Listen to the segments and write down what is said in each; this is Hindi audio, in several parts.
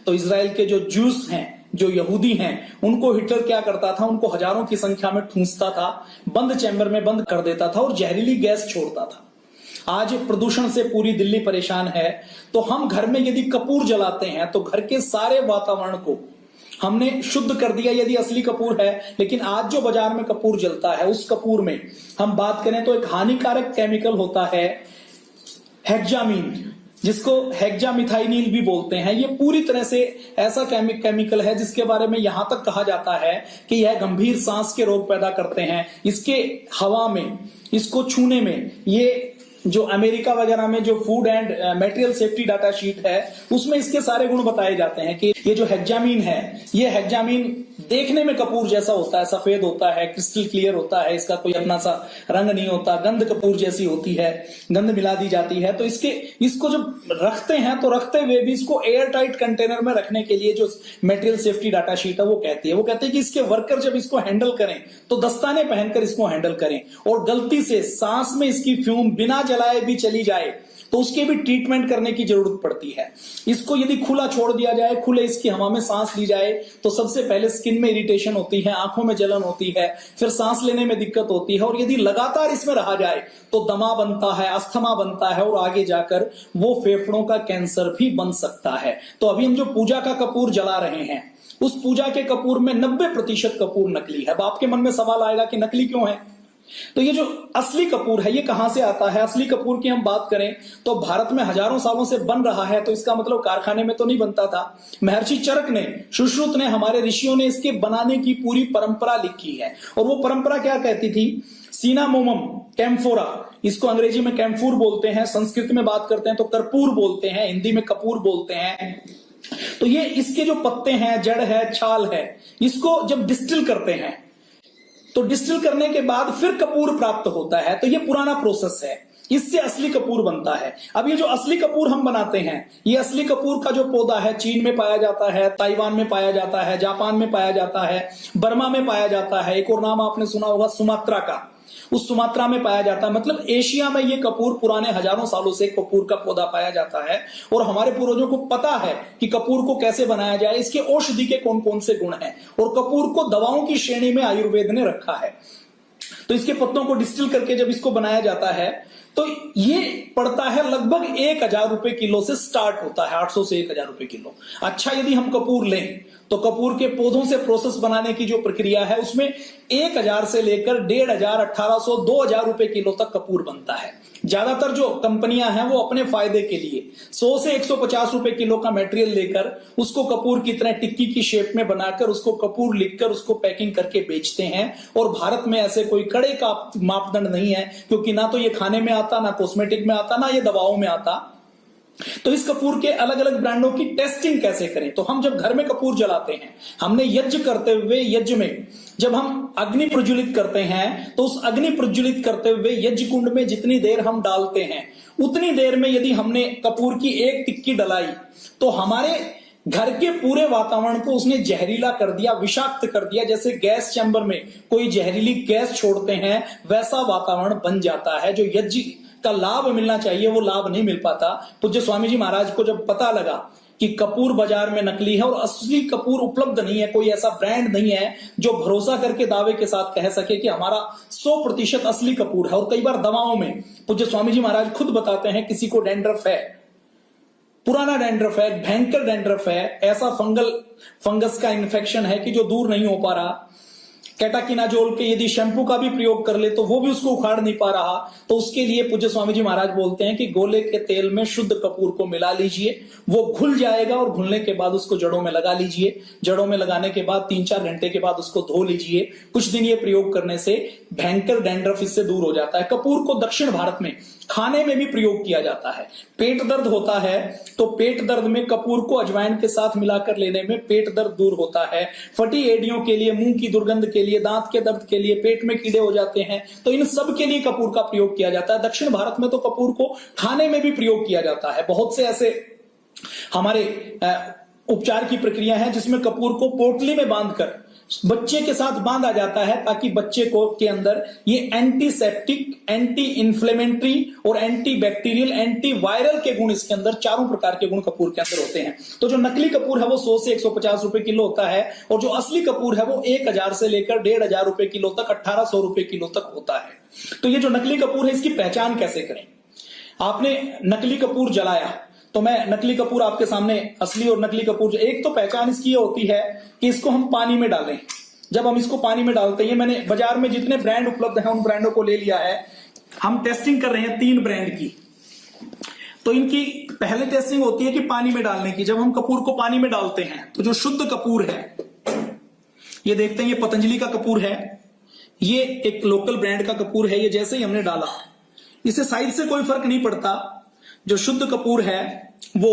तो इजराइल के जो जूस हैं, जो यहूदी हैं, उनको हिटलर क्या करता था, उनको हजारों की संख्या में ठूंसता था, बंद चैम्बर में बंद कर देता था और जहरीली गैस छोड़ता था। आज प्रदूषण से पूरी दिल्ली परेशान है। तो हम घर में यदि कपूर जलाते हैं तो घर के सारे वातावरण को हमने शुद्ध कर दिया, यदि असली कपूर है। लेकिन आज जो बाजार में कपूर जलता है, उस कपूर में हम बात करें तो एक हानिकारक केमिकल होता है हेक्सामीन, जिसको हेक्सामिथाइनिल भी बोलते हैं। ये पूरी तरह से ऐसा केमिकल है जिसके बारे में यहां तक कहा जाता है कि यह गंभीर सांस के रोग पैदा करते हैं। इसके हवा में, इसको छूने में, ये जो अमेरिका वगैरह में जो food and material safety data sheet है, उसमें इसके सारे गुण बताए जाते हैं कि ये जो हेक्सामीन है, ये हेक्सामीन देखने में कपूर जैसा होता है, सफेद होता है, क्रिस्टल क्लियर होता है, इसका कोई अपना सा रंग नहीं होता, गंध कपूर जैसी होती है, गंध मिला दी जाती है। तो इसको जब रखते हैं तो रखते हुए भी इसको एयर टाइट कंटेनर में रखने के लिए जो मटेरियल सेफ्टी डाटा शीट है वो कहती है कि इसके वर्कर जब इसको हैंडल करें तो दस्ताने पहनकर इसको हैंडल करें, और गलती से सांस में इसकी फ्यूम बिना जलाए भी चली जाए तो उसके भी ट्रीटमेंट करने की जरूरत पड़ती है। इसको यदि खुला छोड़ दिया जाए, खुले इसकी हवा में सांस ली जाए, तो सबसे पहले स्किन में इरिटेशन होती है, आंखों में जलन होती है, फिर सांस लेने में दिक्कत होती है, और यदि लगातार इसमें रहा जाए तो दमा बनता है, अस्थमा बनता है, और आगे जाकर वो फेफड़ों का कैंसर भी बन सकता है। तो अभी हम जो पूजा का कपूर जला रहे हैं, उस पूजा के कपूर में 90% कपूर नकली है। अब आपके मन में सवाल आएगा कि नकली क्यों है? तो ये जो असली कपूर है ये कहां से आता है? असली कपूर की हम बात करें तो भारत में हजारों सालों से बन रहा है, तो इसका मतलब कारखाने में तो नहीं बनता था। महर्षि चरक ने, सुश्रुत ने, हमारे ऋषियों ने इसके बनाने की पूरी परंपरा लिखी है। और वो परंपरा क्या कहती थी? सिनामोमम कैम्फोरा, इसको अंग्रेजी में कैम्फूर बोलते हैं, संस्कृत में बात करते हैं तो कर्पूर बोलते हैं, हिंदी में कपूर बोलते हैं। तो ये इसके जो पत्ते हैं, जड़ है, छाल है, इसको जब डिस्टिल करते हैं तो डिस्टिल करने के बाद फिर कपूर प्राप्त होता है। तो ये पुराना प्रोसेस है, इससे असली कपूर बनता है। अब ये जो असली कपूर हम बनाते हैं, ये असली कपूर का जो पौधा है चीन में पाया जाता है, ताइवान में पाया जाता है, जापान में पाया जाता है, बर्मा में पाया जाता है, एक और नाम आपने सुना होगा सुमात्रा का, उस सुमात्रा में पाया जाता है। मतलब एशिया में ये कपूर पुराने हजारों सालों से कपूर का पौधा पाया जाता है। और हमारे पूर्वजों को पता है कि कपूर को कैसे बनाया जाए, इसके औषधि के कौन कौन से गुण हैं, और कपूर को दवाओं की श्रेणी में आयुर्वेद ने रखा है। तो इसके पत्तों को डिस्टिल करके जब इसको बनाया जाता है तो ये पड़ता है लगभग 1000 रुपए किलो से स्टार्ट होता है, 800 से 1000 रुपए किलो। अच्छा, यदि हम कपूर लें तो कपूर के पौधों से प्रोसेस बनाने की जो प्रक्रिया है उसमें 1000 से लेकर 1500, 1800, 2000 रुपए किलो तक कपूर बनता है। ज्यादातर जो कंपनियां हैं वो अपने फायदे के लिए 100 से 150 रुपए किलो का मटेरियल लेकर उसको कपूर की तरह टिक्की की शेप में बनाकर उसको कपूर लिखकर उसको पैकिंग करके बेचते हैं। और भारत में ऐसे कोई कड़े का मापदंड नहीं है, क्योंकि ना तो ये खाने में आता, ना कॉस्मेटिक में आता, ना ये दवाओं में आता। तो इस कपूर के अलग अलग ब्रांडों की टेस्टिंग कैसे करें? तो हम जब घर में कपूर जलाते हैं, हमने यज्ञ करते हुए, यज्ञ में जब हम अग्नि प्रज्वलित करते हैं तो उस अग्नि प्रज्वलित करते हुए यज्ञ कुंड में जितनी देर हम डालते हैं, उतनी देर में यदि हमने कपूर की एक टिक्की डलाई तो हमारे घर के पूरे वातावरण को उसने जहरीला कर दिया, विषाक्त कर दिया। जैसे गैस चैम्बर में कोई जहरीली गैस छोड़ते हैं, वैसा वातावरण बन जाता है। जो यज्ञ का लाभ मिलना चाहिए वो लाभ नहीं मिल पाता। पूज्य स्वामी जी महाराज को जब पता लगा कि कपूर बाजार में नकली है और असली कपूर उपलब्ध नहीं है, कोई ऐसा ब्रांड नहीं है जो भरोसा करके दावे के साथ कह सके कि हमारा 100% असली कपूर है। और कई बार दवाओं में पूज्य स्वामी जी महाराज खुद बताते हैं, किसी को डैंड्रफ है, पुराना डैंड्रफ है, भयंकर डैंड्रफ है, ऐसा फंगस का इन्फेक्शन है कि जो दूर नहीं हो पा रहा, कैटाकिनाजोल के यदि शैम्पू का भी प्रयोग कर ले तो वो भी उसको उखाड़ नहीं पा रहा, तो उसके लिए पूज्य स्वामी जी महाराज बोलते हैं कि गोले के तेल में शुद्ध कपूर को मिला लीजिए, वो घुल जाएगा, और घुलने के बाद उसको जड़ों में लगा लीजिए। जड़ों में लगाने के बाद 3-4 घंटे के बाद उसको धो लीजिए। कुछ दिन ये प्रयोग करने से भयंकर डैंड्रफ इससे दूर हो जाता है। कपूर को दक्षिण भारत में खाने में भी प्रयोग किया जाता है। पेट दर्द होता है तो पेट दर्द में कपूर को अजवाइन के साथ मिलाकर लेने में पेट दर्द दूर होता है। फटी एड़ियों के लिए, मुंह की दुर्गंध के लिए, दांत के दर्द के लिए, पेट में कीड़े हो जाते हैं, तो इन सब के लिए कपूर का प्रयोग किया जाता है। दक्षिण भारत में तो कपूर को खाने में भी प्रयोग किया जाता है। बहुत से ऐसे हमारे उपचार की प्रक्रिया है जिसमें कपूर को पोटली में बांधकर बच्चे के साथ बांधा जाता है ताकि बच्चे को के अंदर ये एंटीसेप्टिक, एंटी इंफ्लेमेटरी और एंटी बैक्टीरियल, एंटी वायरल के गुण इसके अंदर, चारों प्रकार के गुण कपूर के अंदर होते हैं। तो जो नकली कपूर है वो 100 से 150 रुपए किलो होता है, और जो असली कपूर है वो 1000 से लेकर 1500 रुपए किलो तक, 1800 रुपए किलो तक होता है। तो ये जो नकली कपूर है इसकी पहचान कैसे करें? आपने नकली कपूर जलाया, तो मैं नकली कपूर आपके सामने, असली और नकली कपूर, एक तो पहचान इसकी ये होती है कि इसको हम पानी में डालें। जब हम इसको पानी में डालते हैं, मैंने बाजार में जितने ब्रांड उपलब्ध हैं उन ब्रांडों को ले लिया है। हम टेस्टिंग कर रहे हैं 3 ब्रांड की। तो इनकी पहले टेस्टिंग होती है कि पानी में डालने की। जब हम कपूर को पानी में डालते हैं तो जो शुद्ध कपूर है, ये देखते हैं, ये पतंजलि का कपूर है, ये एक लोकल ब्रांड का कपूर है। ये जैसे ही हमने डाला, इसे साइज से कोई फर्क नहीं पड़ता, जो शुद्ध कपूर है वो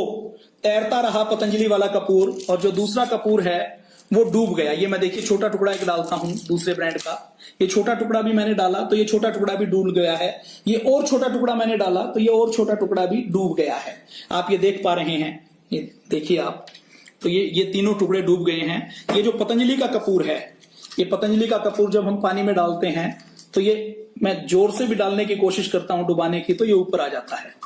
तैरता रहा, पतंजलि वाला कपूर, और जो दूसरा कपूर है वो डूब गया। ये मैं देखिए छोटा टुकड़ा एक डालता हूं दूसरे ब्रांड का, ये छोटा टुकड़ा भी मैंने डाला तो ये छोटा टुकड़ा भी डूब गया है। ये और छोटा टुकड़ा मैंने डाला तो ये और छोटा टुकड़ा भी डूब गया है। आप ये देख पा रहे हैं, ये देखिए आप, तो ये तीनों टुकड़े डूब गए हैं। ये जो पतंजलि का कपूर है, ये पतंजलि का कपूर जब हम पानी में डालते हैं तो ये, मैं जोर से भी डालने की कोशिश करता हूं डुबाने की, तो ये ऊपर आ जाता है।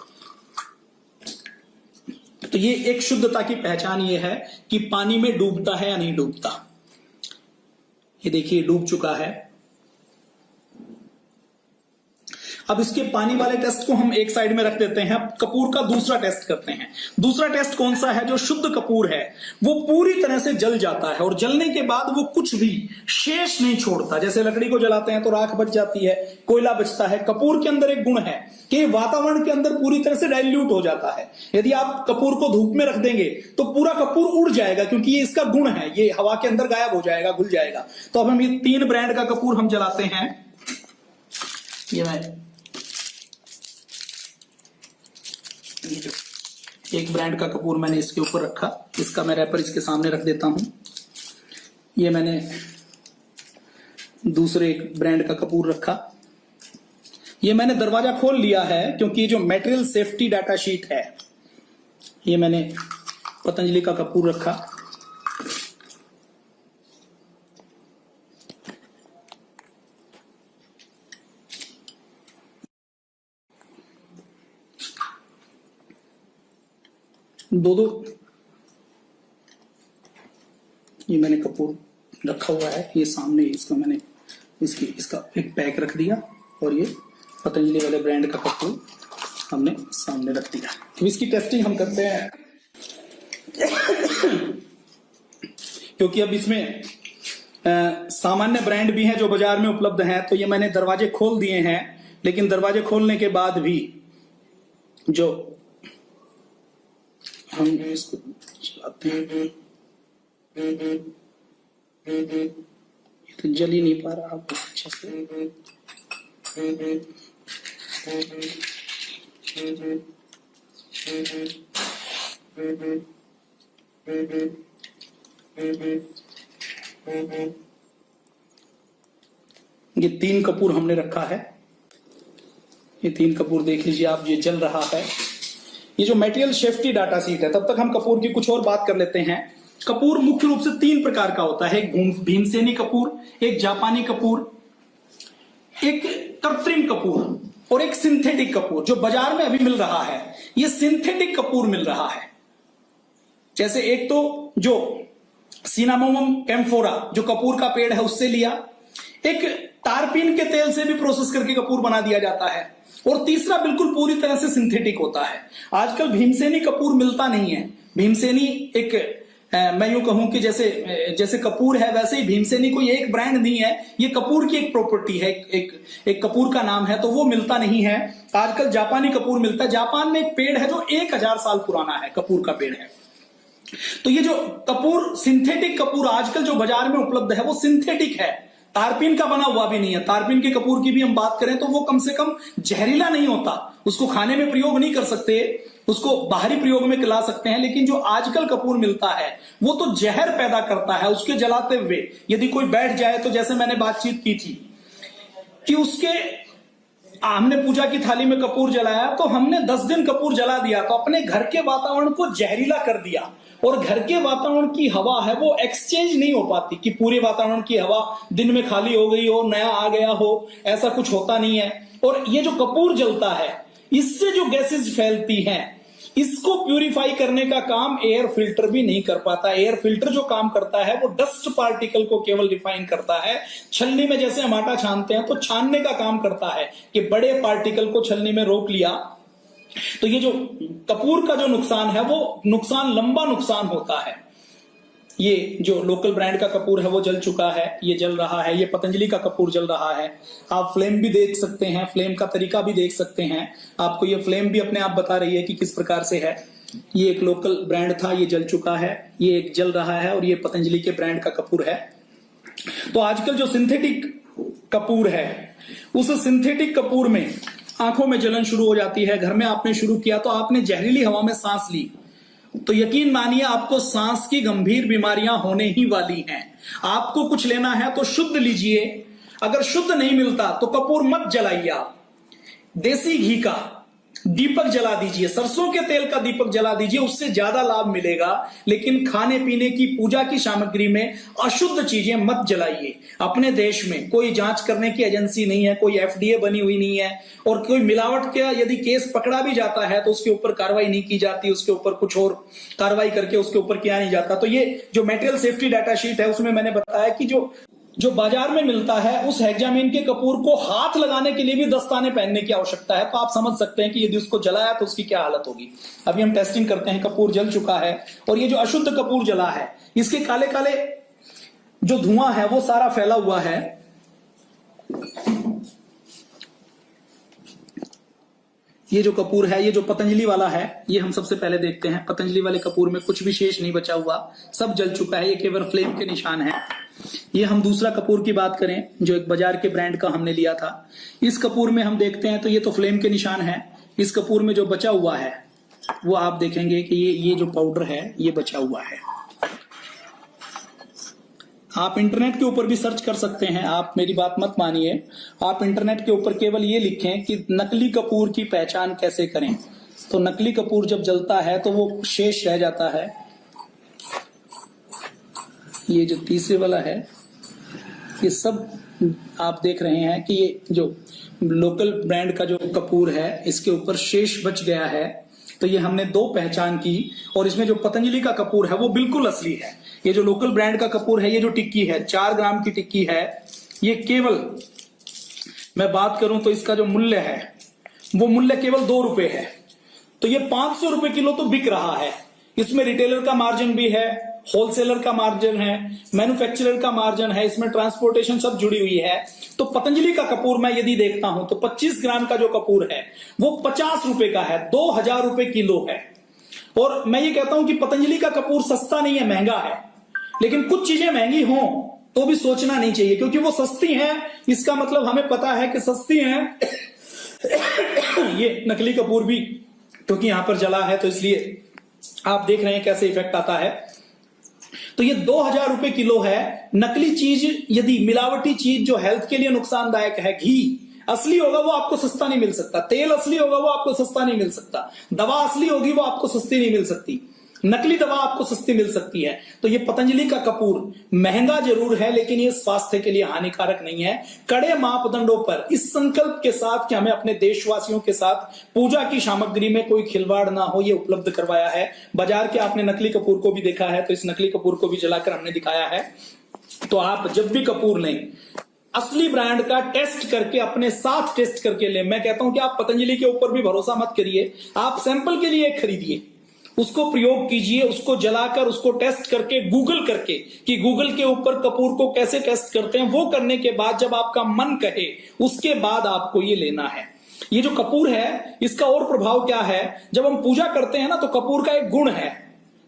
तो ये एक शुद्धता की पहचान ये है कि पानी में डूबता है या नहीं डूबता। ये देखिए डूब चुका है। अब इसके पानी वाले टेस्ट को हम एक साइड में रख देते हैं। अब कपूर का दूसरा टेस्ट करते हैं। दूसरा टेस्ट कौन सा है? जो शुद्ध कपूर है वो पूरी तरह से जल जाता है, और जलने के बाद वो कुछ भी शेष नहीं छोड़ता। जैसे लकड़ी को जलाते हैं तो राख बच जाती है, कोयला बचता है। कपूर के अंदर एक गुण है कि वातावरण के अंदर पूरी तरह से डाइल्यूट हो जाता है। यदि आप कपूर को धूप में रख देंगे तो पूरा कपूर उड़ जाएगा, क्योंकि ये इसका गुण है, ये हवा के अंदर गायब हो जाएगा, घुल जाएगा। तो अब हम ये 3 ब्रांड का कपूर हम जलाते हैं। ये मैं ये जो एक ब्रांड का कपूर मैंने इसके ऊपर रखा, इसका मैं रैपर इसके सामने रख देता हूं। ये मैंने दूसरे एक ब्रांड का कपूर रखा। ये मैंने दरवाजा खोल लिया है क्योंकि जो मटेरियल सेफ्टी डाटा शीट है, ये मैंने पतंजलि का कपूर रखा। दो ये मैंने कपूर रखा हुआ है, ये सामने इसका मैंने इसका एक पैक रख दिया, और ये पतंजलि वाले ब्रांड का कपूर हमने सामने रख दिया। तो इसकी टेस्टिंग हम करते हैं क्योंकि अब इसमें सामान्य ब्रांड भी हैं जो बाजार में उपलब्ध हैं। तो ये मैंने दरवाजे खोल दिए हैं, लेकिन दरवाजे खोलने के बाद भी जो हम इसको चलाते हैं, ये तो जल ही नहीं पा रहा अच्छे से। ये 3 कपूर हमने रखा है। ये 3 कपूर देख लीजिए आप, ये जल रहा है। ये जो मटेरियल सेफ्टी डाटा शीट है, तब तक हम कपूर की कुछ और बात कर लेते हैं। कपूर मुख्य रूप से 3 प्रकार का होता है। एक भीमसेनी कपूर, एक जापानी कपूर, एक कृत्रिम कपूर, और एक सिंथेटिक कपूर जो बाजार में अभी मिल रहा है। ये सिंथेटिक कपूर मिल रहा है। जैसे एक तो जो सिनामोमम कैम्फोरा जो कपूर का पेड़ है उससे लिया, एक टारपीन के तेल से भी प्रोसेस करके कपूर बना दिया जाता है, और तीसरा बिल्कुल पूरी तरह से सिंथेटिक होता है। आजकल भीमसेनी कपूर मिलता नहीं है। भीमसेनी एक मैं यूं कहूं कि जैसे कपूर है वैसे ही भीमसेनी कोई एक ब्रांड नहीं है, ये कपूर की एक प्रॉपर्टी है, एक कपूर का नाम है, तो वो मिलता नहीं है। आजकल जापानी कपूर मिलता है। जापान में एक पेड़ है जो 1000 साल पुराना है, कपूर का पेड़ है। तो ये जो कपूर, सिंथेटिक कपूर आजकल जो बाजार में उपलब्ध है वो सिंथेटिक है, तारपीन का बना हुआ भी नहीं है। तारपीन के कपूर की भी हम बात करें तो वो कम से कम जहरीला नहीं होता, उसको खाने में प्रयोग नहीं कर सकते, उसको बाहरी प्रयोग में ला सकते हैं। लेकिन जो आजकल कपूर मिलता है वो तो जहर पैदा करता है। उसके जलाते हुए यदि कोई बैठ जाए, तो जैसे मैंने बातचीत की थी कि उसके हमने पूजा की थाली में कपूर जलाया तो हमने 10 दिन कपूर जला दिया तो अपने घर के वातावरण को जहरीला कर दिया। और घर के वातावरण की हवा है वो एक्सचेंज नहीं हो पाती कि पूरे वातावरण की हवा दिन में खाली हो गई हो, नया आ गया हो, ऐसा कुछ होता नहीं है। और ये जो कपूर जलता है इससे जो गैसेज फैलती हैं इसको प्यूरिफाई करने का काम एयर फिल्टर भी नहीं कर पाता। एयर फिल्टर जो काम करता है वो डस्ट पार्टिकल को केवल रिफाइन करता है। छलनी में जैसे हम आटा छानते हैं तो छानने का काम करता है कि बड़े पार्टिकल को छलनी में रोक लिया। तो ये जो कपूर का जो नुकसान है वो नुकसान लंबा नुकसान होता है। ये जो लोकल ब्रांड का कपूर है वो जल चुका है, ये जल रहा है, ये पतंजलि का कपूर जल रहा है। आप फ्लेम भी देख सकते हैं, फ्लेम का तरीका भी देख सकते हैं। आपको ये फ्लेम भी अपने आप बता रही है कि किस प्रकार से है। ये एक लोकल ब्रांड था, ये जल चुका है, ये एक जल रहा है और ये पतंजलि के ब्रांड का कपूर है। तो आजकल जो सिंथेटिक कपूर है उस सिंथेटिक कपूर में आंखों में जलन शुरू हो जाती है। घर में आपने शुरू किया तो आपने जहरीली हवा में सांस ली तो यकीन मानिए आपको सांस की गंभीर बीमारियां होने ही वाली हैं। आपको कुछ लेना है तो शुद्ध लीजिए, अगर शुद्ध नहीं मिलता तो कपूर मत जलाइए। आप देसी घी का दीपक जला दीजिए, सरसों के तेल का दीपक जला दीजिए, उससे ज्यादा लाभ मिलेगा। लेकिन खाने पीने की पूजा की सामग्री में अशुद्ध चीजें मत जलाइए। अपने देश में कोई जांच करने की एजेंसी नहीं है, कोई एफडीए बनी हुई नहीं है और कोई मिलावट का यदि केस पकड़ा भी जाता है तो उसके ऊपर कार्रवाई नहीं की जाती, उसके ऊपर कुछ और कार्रवाई करके उसके ऊपर किया नहीं जाता। तो ये जो मटेरियल सेफ्टी डाटा शीट है उसमें मैंने बताया कि जो बाजार में मिलता है उस हेक्सामीन के कपूर को हाथ लगाने के लिए भी दस्ताने पहनने की आवश्यकता है। तो आप समझ सकते हैं कि यदि उसको जलाया तो उसकी क्या हालत होगी। अभी हम टेस्टिंग करते हैं, कपूर जल चुका है और ये जो अशुद्ध कपूर जला है इसके काले काले जो धुआं है वो सारा फैला हुआ है। ये जो कपूर है, ये जो पतंजलि वाला है, ये हम सबसे पहले देखते हैं। पतंजलि वाले कपूर में कुछ भी शेष नहीं बचा हुआ, सब जल चुका है, ये केवल फ्लेम के निशान है। ये हम दूसरा कपूर की बात करें जो एक बाजार के ब्रांड का हमने लिया था, इस कपूर में हम देखते हैं तो ये तो फ्लेम के निशान है। इस कपूर में जो बचा हुआ है वो आप देखेंगे कि ये जो पाउडर है ये बचा हुआ है। आप इंटरनेट के ऊपर भी सर्च कर सकते हैं, आप मेरी बात मत मानिए। आप इंटरनेट के ऊपर केवल ये लिखें कि नकली कपूर की पहचान कैसे करें, तो नकली कपूर जब जलता है तो वो शेष रह जाता है। ये जो तीसरे वाला है ये सब आप देख रहे हैं कि ये जो लोकल ब्रांड का जो कपूर है इसके ऊपर शेष बच गया है। तो ये हमने दो पहचान की और इसमें जो पतंजलि का कपूर है वो बिल्कुल असली है। ये जो लोकल ब्रांड का कपूर है, ये जो टिक्की है 4 ग्राम की टिक्की है, ये केवल मैं बात करूं तो इसका जो मूल्य है वो मूल्य केवल 2 रुपए है। तो ये 500 रुपए किलो तो बिक रहा है। इसमें रिटेलर का मार्जिन भी है, होलसेलर का मार्जिन है, मैन्युफैक्चरर का मार्जिन है, इसमें ट्रांसपोर्टेशन सब जुड़ी हुई है। तो पतंजलि का कपूर मैं यदि देखता हूं तो 25 ग्राम का जो कपूर है वो 50 रुपए का है, 2000 रुपए किलो है। और मैं ये कहता हूं कि पतंजलि का कपूर सस्ता नहीं है, महंगा है। लेकिन कुछ चीजें महंगी हों तो भी सोचना नहीं चाहिए, क्योंकि वो सस्ती हैं इसका मतलब हमें पता है कि सस्ती हैं। ये नकली कपूर भी क्योंकि यहां पर जला है तो इसलिए आप देख रहे हैं कैसे इफेक्ट आता है। तो ये 2000 रुपए किलो है। नकली चीज यदि मिलावटी चीज जो हेल्थ के लिए नुकसानदायक है, घी असली होगा वो आपको सस्ता नहीं मिल सकता, तेल असली होगा वो आपको सस्ता नहीं मिल सकता, दवा असली होगी वो आपको सस्ती नहीं मिल सकती, नकली दवा आपको सस्ती मिल सकती है। तो ये पतंजलि का कपूर महंगा जरूर है लेकिन ये स्वास्थ्य के लिए हानिकारक नहीं है। कड़े मापदंडों पर इस संकल्प के साथ कि हमें अपने देशवासियों के साथ पूजा की सामग्री में कोई खिलवाड़ ना हो, ये उपलब्ध करवाया है। बाजार के आपने नकली कपूर को भी देखा है, तो इस नकली कपूर को भी जलाकर हमने दिखाया है। तो आप जब भी कपूर लें असली ब्रांड का टेस्ट करके अपने साथ टेस्ट करके लें। मैं कहता हूं कि आप पतंजलि के ऊपर भी भरोसा मत करिए, आप सैंपल के लिए एक खरीदिए, उसको प्रयोग कीजिए, उसको जलाकर उसको टेस्ट करके गूगल करके कि गूगल के ऊपर कपूर को कैसे टेस्ट करते हैं, वो करने के बाद जब आपका मन कहे उसके बाद आपको ये लेना है। ये जो कपूर है इसका और प्रभाव क्या है, जब हम पूजा करते हैं ना तो कपूर का एक गुण है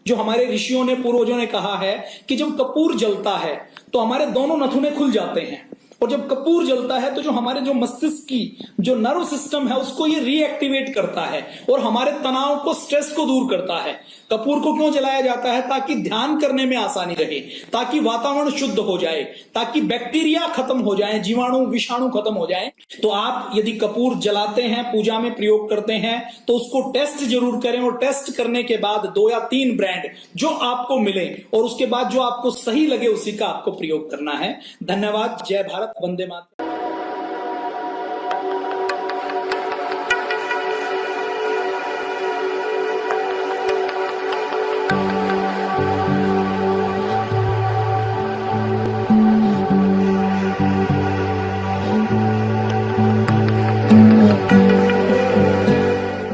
जो हमारे ऋषियों ने पूर्वजों ने कहा है कि जब कपूर जलता है तो हमारे दोनों नथुने खुल जाते हैं और जब कपूर जलता है तो जो हमारे जो मस्तिष्क की जो नर्व सिस्टम है उसको ये रीएक्टिवेट करता है और हमारे तनाव को, स्ट्रेस को दूर करता है। कपूर को क्यों जलाया जाता है? ताकि ध्यान करने में आसानी रहे, ताकि वातावरण शुद्ध हो जाए, ताकि बैक्टीरिया खत्म हो जाए, जीवाणु विषाणु खत्म हो जाए। तो आप यदि कपूर जलाते हैं, पूजा में प्रयोग करते हैं, तो उसको टेस्ट जरूर करें और टेस्ट करने के बाद 2 या 3 ब्रांड जो आपको मिले और उसके बाद जो आपको सही लगे उसी का आपको प्रयोग करना है। धन्यवाद। जय भारत, वंदे मातरम।